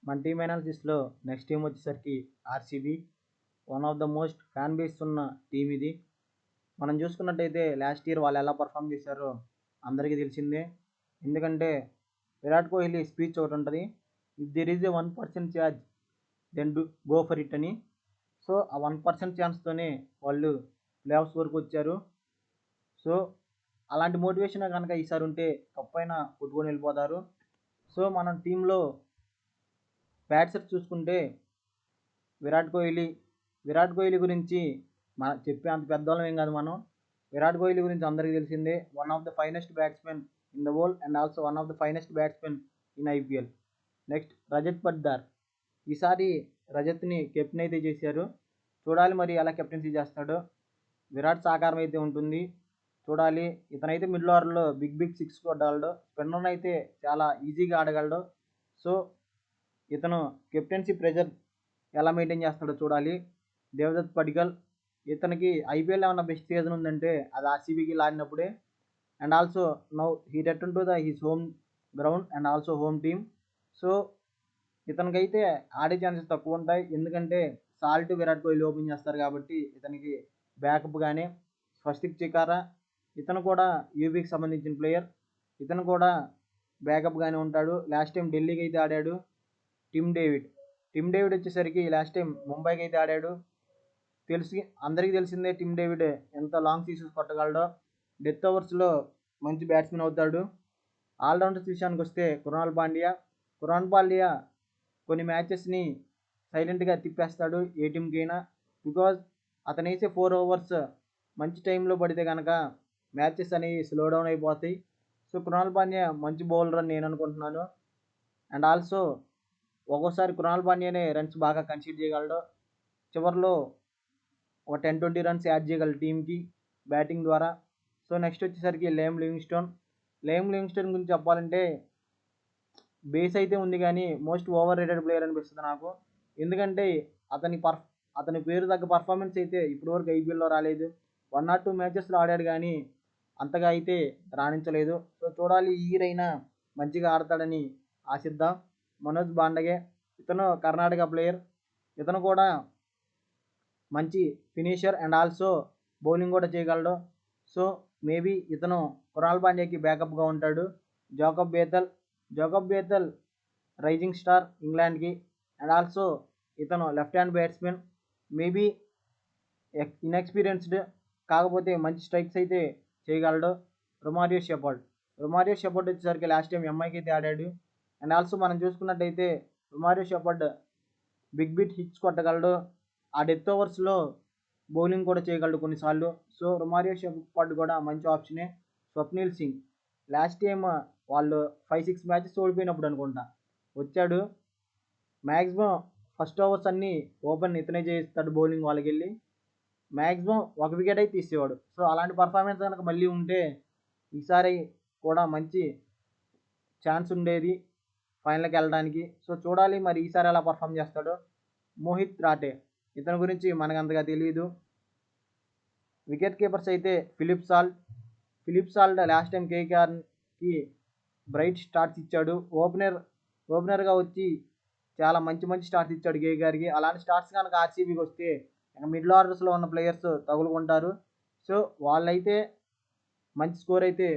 మన team అనాలిసిస్లో next team వచ్చేసరికి RCB. One of the most fan base ఉన్న team ఇది. మనం చూసుకున్నట్టయితే లాస్ట్ ఇయర్ వాళ్ళు ఎలా పర్ఫామ్ చేశారో అందరికీ తెలిసిందే. ఎందుకంటే విరాట్ కోహ్లీ స్పీచ్ ఒకటి ఉంటుంది, if there is a 1% charge then do go for it అని. సో ఆ 1% ఛాన్స్తోనే వాళ్ళు ప్లే ఆఫ్స్ వరకు వచ్చారు. సో అలాంటి మోటివేషన్ కనుక ఈసారి ఉంటే కప్పైనా కొట్టుకొని వెళ్ళిపోతారు. సో మనం టీంలో బ్యాట్సర్స్ చూసుకుంటే విరాట్ కోహ్లీ గురించి చెప్పే అంత పెద్దవాళ్ళం ఏం కాదు మనం. విరాట్ కోహ్లీ గురించి అందరికీ తెలిసిందే. One of the finest batsmen in the world and also one of the finest batsmen in IPL. Next Rajat Patidar. ఈసారి రజత్ని కెప్టెన్ అయితే చేశారు. చూడాలి మరి ఎలా కెప్టెన్సీ చేస్తాడో. విరాట్ సహకారం అయితే ఉంటుంది, చూడాలి. ఇతనైతే మిడిల్ ఓవర్లో బిగ్ సిక్స్ కొట్టగలడు. స్పిన్నర్ అయితే చాలా ఈజీగా ఆడగలడు. సో ఇతను కెప్టెన్సీ ప్రెజర్ ఎలా మెయింటైన్ చేస్తాడో చూడాలి. దేవదత్ పడికల్, ఇతనికి ఐపీఎల్ ఏమన్నా బెస్ట్ సీజన్ ఉందంటే అది ఆర్సీబీకి ఆడినప్పుడే. And also now he return to his home ground and also home team. So ఇతనికైతే ఆడే ఛాన్సెస్ తక్కువ ఉంటాయి, ఎందుకంటే సాల్ట్ విరాట్ కోహ్లీ ఓపెన్ చేస్తారు కాబట్టి. ఇతనికి బ్యాకప్గానే స్వస్తిక్ చికారా, ఇతను కూడా యూబీకి సంబంధించిన ప్లేయర్, ఇతను కూడా బ్యాకప్గానే ఉంటాడు. లాస్ట్ టైం ఢిల్లీకి అయితే ఆడాడు. టిమ్ డేవిడ్ వచ్చేసరికి లాస్ట్ టైం ముంబైకి అయితే ఆడాడు. అందరికీ తెలిసిందే టిమ్ డేవిడ్ ఎంత లాంగ్ సీజన్స్ కొట్టగలడో. డెత్ ఓవర్స్లో మంచి బ్యాట్స్మెన్ అవుతాడు. ఆల్రౌండర్స్ విషయానికి వస్తే కృణాల్ పాండ్యా కొన్ని మ్యాచెస్ని సైలెంట్గా తిప్పేస్తాడు ఏ టీంకి అయినా. బికాజ్ అతను వేసే 4 ఓవర్స్ మంచి టైంలో పడితే కనుక మ్యాచెస్ అనేవి స్లో డౌన్ అయిపోతాయి. సో కృణాల్ పాండ్యా మంచి బౌలర్ అని నేను అనుకుంటున్నాను. అండ్ ఆల్సో ఒక్కోసారి కృణాల్ పాండ్యానే రన్స్ బాగా కన్సీడ్ చేయగలడు. చివరిలో ఒక 10-20 రన్స్ యాడ్ చేయగలడు టీంకి బ్యాటింగ్ ద్వారా. సో నెక్స్ట్ వచ్చేసరికి లేమ్ లివింగ్స్టోన్ గురించి చెప్పాలంటే బేస్ అయితే ఉంది కానీ మోస్ట్ ఓవర్ రేటెడ్ ప్లేయర్ అనిపిస్తుంది నాకు. ఎందుకంటే అతని పేరు తగ్గ పర్ఫార్మెన్స్ అయితే ఇప్పటివరకు ఐపీఎల్లో రాలేదు. 1 or 2 మ్యాచెస్లో ఆడాడు కానీ అంతగా అయితే రాణించలేదు. సో చూడాలి, ఈ ఇయర్ అయినా మంచిగా ఆడతాడని ఆశిద్దాం. మనోజ్ బాండగే, ఇతను కర్ణాటక ప్లేయర్. ఇతను కూడా మంచి ఫినిషర్ అండ్ ఆల్సో బౌలింగ్ కూడా చేయగలడు. సో మేబీ ఇతను కృణాల్ పాండ్యాకి బ్యాకప్గా ఉంటాడు. జాకబ్ బేతల్ రైజింగ్ స్టార్ ఇంగ్లాండ్కి. అండ్ ఆల్సో ఇతను left hand batsman, maybe inexperienced, కాకపోతే మంచి స్ట్రైక్స్ అయితే చేయగలడు. రొమారియో షెపర్డ్ వచ్చేసరికి లాస్ట్ టైం ఎంఐకి అయితే ఆడాడు. అండ్ ఆల్సో మనం చూసుకున్నట్టయితే రొమారియో షెపర్డ్ బిగ్ హిట్స్ కొట్టగలడు. ఆ డెత్ ఓవర్స్లో బౌలింగ్ కూడా చేయగలడు కొన్నిసార్లు. సో రొమారియో షెపర్డ్ కూడా మంచి ఆప్షనే. స్వప్నిల్ సింగ్ లాస్ట్ టైం వాళ్ళు 5-6 మ్యాచెస్ ఓడిపోయినప్పుడు అనుకుంటా వచ్చాడు. మ్యాక్సిమం ఫస్ట్ ఓవర్స్ అన్నీ ఓపెన్ ఇతనే చేస్తాడు బౌలింగ్ వాళ్ళకి వెళ్ళి. మ్యాక్సిమం 1 వికెట్ అయితే తీసేవాడు. సో అలాంటి పర్ఫార్మెన్స్ కనుక మళ్ళీ ఉంటే ఈసారి కూడా మంచి ఛాన్స్ ఉండేది ఫైనల్కి వెళ్ళడానికి. సో చూడాలి మరి ఈసారి ఎలా పర్ఫామ్ చేస్తాడో. మోహిత్ రాటే, ఇతని గురించి మనకు అంతగా తెలియదు. వికెట్ కీపర్స్ అయితే ఫిలిప్ సాల్ట్ లాస్ట్ టైం కేకేఆర్కి బ్రైట్ స్టార్ట్స్ ఇచ్చాడు. ఓపెనర్గా వచ్చి చాలా మంచి స్టార్ట్స్ ఇచ్చాడు కేకేఆర్కి. అలాంటి స్టార్ట్స్ కనుక ఆర్సీబీకి వస్తే మిడిల్ ఆర్డర్స్లో ఉన్న ప్లేయర్స్ తగులుకుంటారు. సో వాళ్ళైతే మంచి స్కోర్ అయితే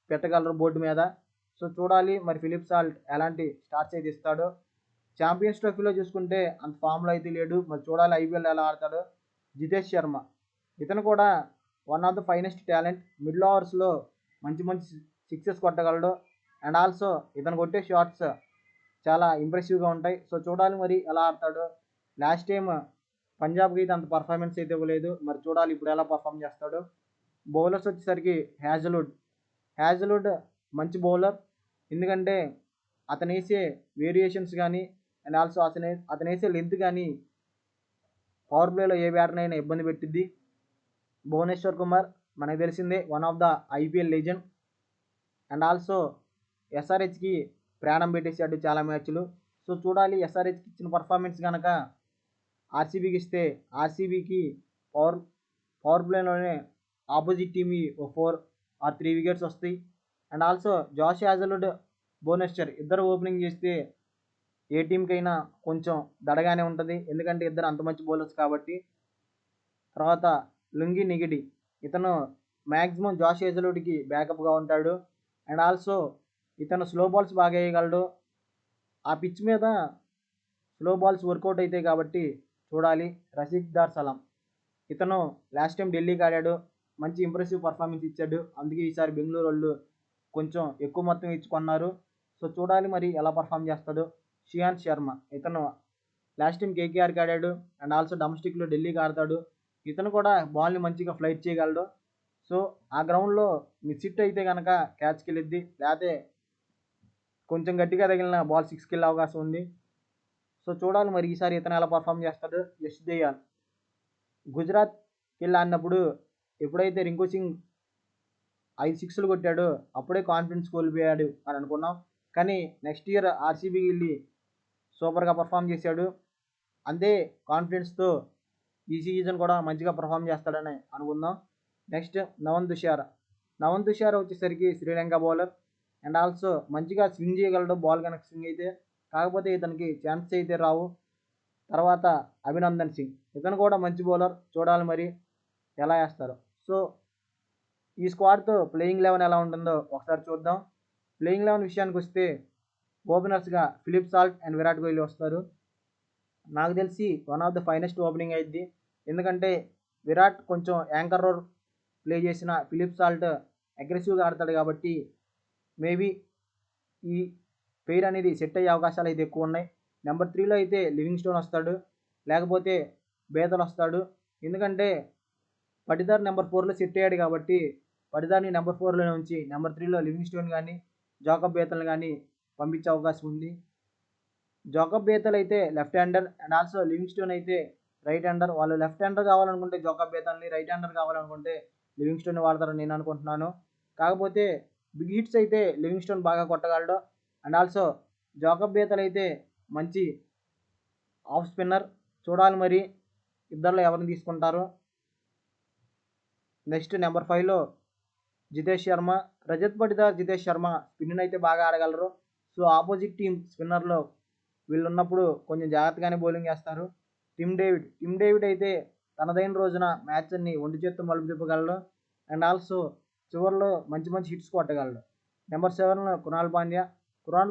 పెట్టగలరు బోర్డు మీద. సో చూడాలి మరి ఫిలిప్ సాల్ట్ ఎలాంటి స్టార్ట్స్ అయితే ఇస్తాడో. ఛాంపియన్స్ ట్రోఫీలో చూసుకుంటే అంత ఫామ్లో అయితే లేడు, మరి చూడాలి ఐపీఎల్ ఎలా ఆడతాడో. జితేష్ శర్మ, ఇతను కూడా one of the finest talent. Middle ఓవర్స్లో మంచి సిక్సెస్ కొట్టగలడు. అండ్ ఆల్సో ఇతను కొట్టే షాట్స్ చాలా ఇంప్రెసివ్గా ఉంటాయి. సో చూడాలి మరి ఎలా ఆడతాడో. లాస్ట్ టైం పంజాబ్కి అయితే అంత పర్ఫార్మెన్స్ అయితే ఇవ్వలేదు, మరి చూడాలి ఇప్పుడు ఎలా పర్ఫామ్ చేస్తాడో. బౌలర్స్ వచ్చేసరికి హ్యాజల్వుడ్ మంచి బౌలర్, ఎందుకంటే అతను వేసే వేరియేషన్స్ కానీ అండ్ ఆల్సో అతను వేసే లెంత్ కానీ పవర్ ప్లేలో ఏ బ్యాటర్ అయినా ఇబ్బంది పెట్టిద్ది. భువనేశ్వర్ కుమార్ మనకు తెలిసిందే, one of the IPL legend. And also ఎస్ఆర్హెచ్కి ప్రాణం పెట్టేశాడు చాలా మ్యాచ్లు. సో చూడాలి ఎస్ఆర్హెచ్కి ఇచ్చిన పర్ఫార్మెన్స్ కనుక ఆర్సీబీకి ఇస్తే ఆర్సీబీకి పవర్ ప్లేలోనే ఆపోజిట్ టీమ్కి 4 or 3 వికెట్స్ వస్తాయి. And also Josh Hazlewood, Bhuvneshwar ఇద్దరు ఓపెనింగ్ చేస్తే ఏ టీంకైనా కొంచెం దడగానే ఉంటుంది, ఎందుకంటే ఇద్దరు అంత మంచి బౌలర్స్ కాబట్టి. తర్వాత లుంగి నిగిడి, ఇతను మ్యాక్సిమం జాష్ హేజల్వుడ్కి బ్యాకప్గా ఉంటాడు. అండ్ ఆల్సో ఇతను స్లో బాల్స్ బాగా వేయగలడు. ఆ పిచ్ మీద స్లో బాల్స్ వర్కౌట్ అవుతాయి కాబట్టి చూడాలి. రషీదార్ సలాం, ఇతను లాస్ట్ టైం ఢిల్లీకి ఆడాడు, మంచి ఇంప్రెసివ్ పర్ఫార్మెన్స్ ఇచ్చాడు. అందుకే ఈసారి బెంగళూరు వాళ్ళు కొంచెం ఎక్కువ మొత్తం ఇచ్చుకున్నారు. సో చూడాలి మరి ఎలా పర్ఫామ్ చేస్తాడు. శ్రేయాన్స్ శర్మ, ఇతను లాస్ట్ టైం కేకేఆర్కి ఆడాడు అండ్ ఆల్సో డొమెస్టిక్లో ఢిల్లీకి ఆడతాడు. ఇతను కూడా బాల్ని మంచిగా ఫ్లైట్ చేయగలడు. సో ఆ గ్రౌండ్లో మిస్ హిట్ అయితే కనుక క్యాచ్కి వెళ్ళిద్ది, లేకపోతే కొంచెం గట్టిగా తగిలిన బాల్ 6కి వెళ్ళే అవకాశం ఉంది. సో చూడాలి మరి ఈసారి ఇతను ఎలా పర్ఫామ్ చేస్తాడు. యష్ దయాల్, గుజరాత్కి వెళ్ళి ఆడినప్పుడు ఎప్పుడైతే రింకు సింగ్ 5 6లు కొట్టాడో అప్పుడే కాన్ఫిడెన్స్ కోల్పోయాడు అని అనుకున్నాం. కానీ నెక్స్ట్ ఇయర్ ఆర్సీబీకి వెళ్ళి సూపర్గా పర్ఫామ్ చేశాడు. అంతే కాన్ఫిడెన్స్తో ఈ సీజన్ కూడా మంచిగా పర్ఫామ్ చేస్తాడని అనుకుందాం. నెక్స్ట్ నవన్ తుషార్ వచ్చేసరికి శ్రీలంక బౌలర్ అండ్ ఆల్సో మంచిగా స్వింగ్ చేయగలడు బాల్ కనుక స్వింగ్ అయితే. కాకపోతే ఇతనికి ఛాన్స్ అయితే రావు. తర్వాత అభినందన్ సింగ్, ఇతను కూడా మంచి బౌలర్, చూడాలి మరి ఎలా వేస్తారు. సో ఈ స్క్వాడ్తో ప్లేయింగ్ 11 ఎలా ఉంటుందో ఒకసారి చూద్దాం. ప్లేయింగ్ 11 విషయానికి వస్తే ఓపెనర్స్గా Philip Salt and Virat Kohli వస్తారు. నాకు తెలిసి one of the finest opening అయింది, ఎందుకంటే విరాట్ కొంచెం యాంకర్ రోల్ ప్లే చేసిన ఫిలిప్ సాల్ట్ అగ్రెసివ్గా ఆడతాడు కాబట్టి మేబీ ఈ పెయిర్ అనేది సెట్ అయ్యే అవకాశాలు అయితే ఎక్కువ ఉన్నాయి. నెంబర్ 3లో అయితే లివింగ్స్టోన్ వస్తాడు, లేకపోతే బేతల్ వస్తాడు. ఎందుకంటే పటిదార్ నెంబర్ 4లో సెట్ అయ్యాడు కాబట్టి పటిదార్ని నెంబర్ 4లో ఉంచి నెంబర్ 3లో లివింగ్స్టోన్ కానీ జాకబ్ బేతల్ కానీ పంపించే అవకాశం ఉంది. జాకబ్ బేతల్ అయితే left hander and also Livingstone అయితే రైట్ హ్యాండర్. వాళ్ళు లెఫ్ట్ హ్యాండర్ కావాలనుకుంటే జాకబ్ బేతల్ని, రైట్ హ్యాండర్ కావాలనుకుంటే లివింగ్స్టోన్ వాడతారని నేను అనుకుంటున్నాను. కాకపోతే బిగ్ హిట్స్ అయితే లివింగ్స్టోన్ బాగా కొట్టగలడు అండ్ ఆల్సో జాకబ్ బేతల్ అయితే మంచి ఆఫ్ స్పిన్నర్. చూడాలి మరి ఇద్దరిలో ఎవరిని తీసుకుంటారు. నెక్స్ట్ నెంబర్ 5లో జితేష్ శర్మ, రజత్ పటిదార్, జితేష్ శర్మ స్పిన్ అయితే బాగా ఆడగలరు. సో ఆపోజిట్ టీం స్పిన్నర్లో వీళ్ళు ఉన్నప్పుడు కొంచెం జాగ్రత్తగానే బౌలింగ్ చేస్తారు. టిమ్ డేవిడ్ అయితే తనదైన రోజున మ్యాచ్ని ఒంటి చేత్తో మలుపు తిప్పగలడు అండ్ ఆల్సో చివరిలో మంచి మంచి హిట్స్ కొట్టగలడు. నెంబర్ 7లో కృణాల్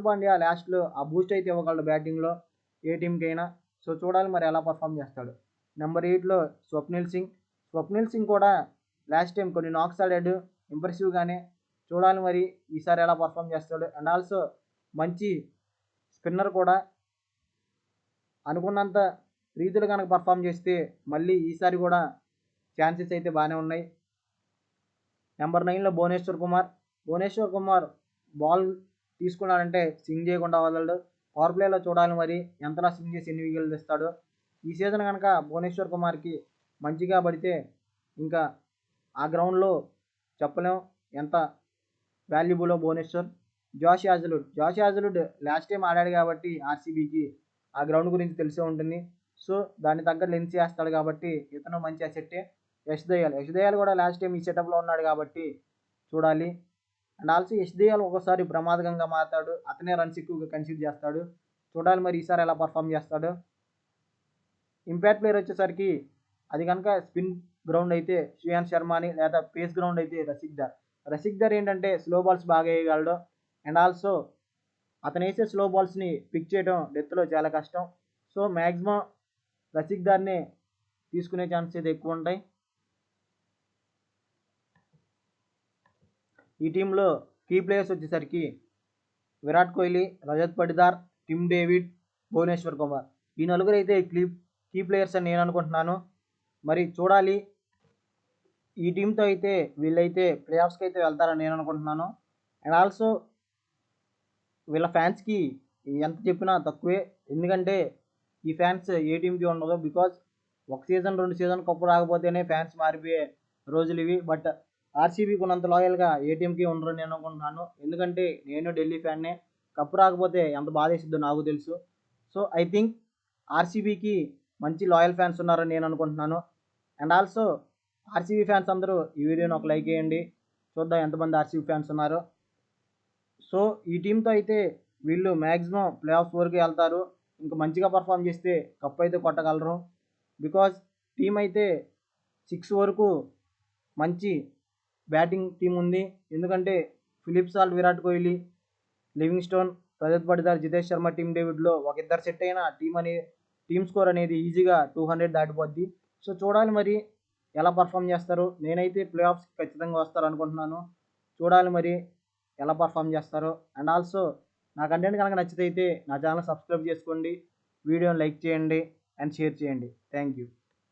పాండ్యా లాస్ట్లో ఆ బూస్ట్ అయితే ఇవ్వగలడు బ్యాటింగ్లో ఏ టీంకైనా. సో చూడాలి మరి ఎలా పర్ఫామ్ చేస్తాడు. నెంబర్ 8లో స్వప్నిల్ సింగ్ కూడా లాస్ట్ టైం కొన్ని నాక్స్ ఆడాడు ఇంప్రెసివ్గానే. చూడాలి మరి ఈసారి ఎలా పర్ఫామ్ చేస్తాడు. అండ్ ఆల్సో మంచి స్పిన్నర్ కూడా, అనుకున్నంత రీతిలో కనుక పర్ఫామ్ చేస్తే మళ్ళీ ఈసారి కూడా ఛాన్సెస్ అయితే బాగానే ఉన్నాయి. నెంబర్ 9లో భువనేశ్వర్ కుమార్ బాల్ తీసుకున్నాడంటే స్వింగ్ చేయకుండా వదలడు. పవర్ ప్లేలో చూడాలి మరి ఎంతలా స్వింగ్ చేసి ఎన్ని వికెట్లు తెస్తాడో. ఈ సీజన్ కనుక భువనేశ్వర్ కుమార్కి మంచిగా పడితే ఇంకా ఆ గ్రౌండ్లో చెప్పలేం ఎంత వాల్యుబులో భువనేశ్వర్. జాష్ యాజలుడ్ లాస్ట్ టైం ఆడాడు కాబట్టి ఆర్సీబీకి ఆ గ్రౌండ్ గురించి తెలిసే ఉంటుంది. సో దాన్ని తగ్గ లెన్స్ చేస్తాడు కాబట్టి ఇతను మంచి అసెట్టే. యష్ దయాల్ కూడా లాస్ట్ టైం ఈ సెటప్లో ఉన్నాడు కాబట్టి చూడాలి. అండ్ ఆల్సో యష్ దయాల్ ఒక్కోసారి ప్రమాదకంగా మారతాడు, అతనే రన్స్ ఎక్కువగా కన్సిడర్ చేస్తాడు. చూడాలి మరి ఈసారి ఎలా పర్ఫామ్ చేస్తాడు. ఇంపాక్ట్ ప్లేయర్ వచ్చేసరికి అది కనుక స్పిన్ గ్రౌండ్ అయితే శ్రేయాన్స్ శర్మ అని, లేదా పేస్ గ్రౌండ్ అయితే రసిక్ దర్ ఏంటంటే స్లో బాల్స్ బాగా వేయగలడు అండ్ ఆల్సో అతను వేసే స్లో బాల్స్ని పిక్ చేయడం డెత్లో చాలా కష్టం. సో మ్యాక్సిమం రసిక్ దర్నే తీసుకునే ఛాన్స్ అయితే ఎక్కువ ఉంటాయి. ఈ టీంలో కీ ప్లేయర్స్ వచ్చేసరికి విరాట్ కోహ్లీ, రజత్ పటిదార్, టిమ్ డేవిడ్, భువనేశ్వర్ కుమార్, ఈ నలుగురు అయితే కీ ప్లేయర్స్ అని నేను అనుకుంటున్నాను. మరి చూడాలి, ఈ టీంతో అయితే వీళ్ళైతే ప్లే ఆఫ్స్కి అయితే వెళ్తారని నేను అనుకుంటున్నాను. అండ్ ఆల్సో వీళ్ళ ఫ్యాన్స్కి ఎంత చెప్పినా తక్కువే, ఎందుకంటే ఈ ఫ్యాన్స్ ఏ టీంకి ఉండదు. బికాజ్ ఒక సీజన్ 2 సీజన్ కప్పు రాకపోతేనే ఫ్యాన్స్ మారిపోయే రోజులు ఇవి. బట్ ఆర్సీబీకి ఉన్నంత లాయల్గా ఏ టీంకి ఉండరు నేను అనుకుంటున్నాను, ఎందుకంటే నేను ఢిల్లీ ఫ్యాన్నే. కప్పు రాకపోతే ఎంత బాధ వేసిద్దో నాకు తెలుసు. సో ఐ థింక్ ఆర్సీబీకి మంచి లాయల్ ఫ్యాన్స్ ఉన్నారని నేను అనుకుంటున్నాను. అండ్ ఆల్సో ఆర్సీబీ ఫ్యాన్స్ అందరూ ఈ వీడియోని ఒక లైక్ చేయండి, చూద్దాం ఎంతమంది ఆర్సీబీ ఫ్యాన్స్ ఉన్నారో. సో ఈ టీంతో అయితే వీళ్ళు మ్యాక్సిమం ప్లే ఆఫ్స్ వరకు వెళ్తారు. ఇంకా మంచిగా పర్ఫామ్ చేస్తే కప్ అయితే కొట్టగలరు. బికాజ్ టీం అయితే 6 వరకు మంచి బ్యాటింగ్ టీం ఉంది. ఎందుకంటే Philip Salt, Virat Kohli, Livingstone, Rajat Patidar, Jitesh Sharma, team డేవిడ్లో ఒక ఇద్దరు సెట్ అయిన టీమ్ స్కోర్ అనేది ఈజీగా 200 దాటిపోద్ది. సో చూడాలి మరి ఎలా పర్ఫామ్ చేస్తారు. నేనైతే ప్లే ఆఫ్స్ ఖచ్చితంగా వస్తారు అనుకుంటున్నాను. చూడాలి మరి ఎలా పర్ఫామ్ చేస్తారో. అండ్ ఆల్సో నా కంటెంట్ కనుక నచ్చితే అయితే నా ఛానల్ సబ్స్క్రైబ్ చేసుకోండి, వీడియోని లైక్ చేయండి అండ్ షేర్ చేయండి. Thank you.